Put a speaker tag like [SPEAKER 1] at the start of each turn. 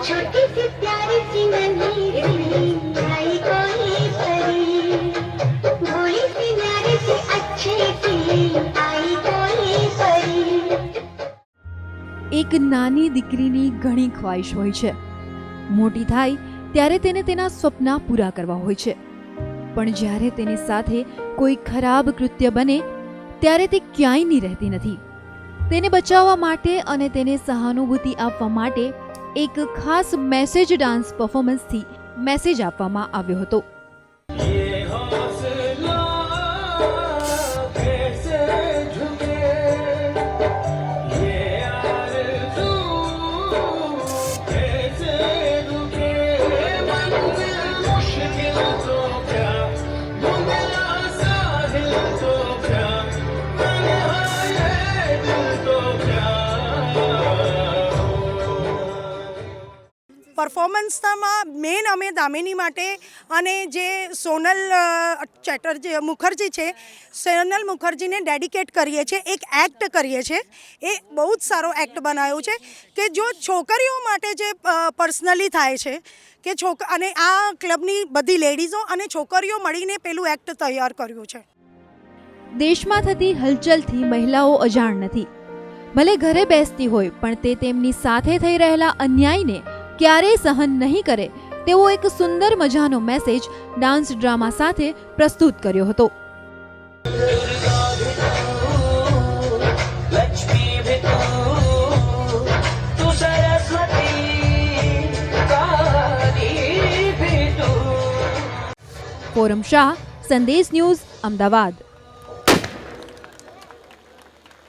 [SPEAKER 1] छोटी सी प्यारी सी नन्ही सी आई कोई परी, भोली सी न्यारी सी अच्छी सी आई कोई परी।
[SPEAKER 2] એક નાની દીકરીની ઘણી ખ્વાહિશ હોય છે. મોટી થાય ત્યારે તેને તેના સપના પૂરા કરવા હોય છે, પણ જ્યારે તેની સાથે કોઈ ખરાબ કૃત્ય બને ત્યારે તે ક્યાંયની રહેતી નથી. તેને બચાવવા માટે અને તેને સહાનુભૂતિ આપવા માટે એક ખાસ મેસેજ ડાન્સ પરફોર્મન્સથી મેસેજ આપવામાં આવ્યો હતો.
[SPEAKER 3] પરફોર્મન્સમાં મેન અમે દામિની માટે અને જે સોનલ ચેટર્જી મુખર્જી છે, સોનલ મુખર્જીને ડેડિકેટ કરીએ છીએ. એક એક્ટ કરીએ છીએ, એ બહુ જ સારો એક્ટ બનાવ્યો છે કે જો છોકરીઓ માટે જે પર્સનલી થાય છે કે અને આ ક્લબની બધી લેડીઝો અને છોકરીઓ મળીને પેલું એક્ટ તૈયાર કર્યું છે.
[SPEAKER 2] દેશમાં થતી હલચલથી મહિલાઓ અજાણ નથી. ભલે ઘરે બેસતી હોય પણ તે તેમની સાથે થઈ રહેલા અન્યાયને ક્યારેય સહન નહીં કરે તેવો એક સુંદર મજાનો મેસેજ ડાન્સ ડ્રામા સાથે પ્રસ્તુત કર્યો હતો. ફોરમ શાહ, સંદેશ ન્યૂઝ, અમદાવાદ.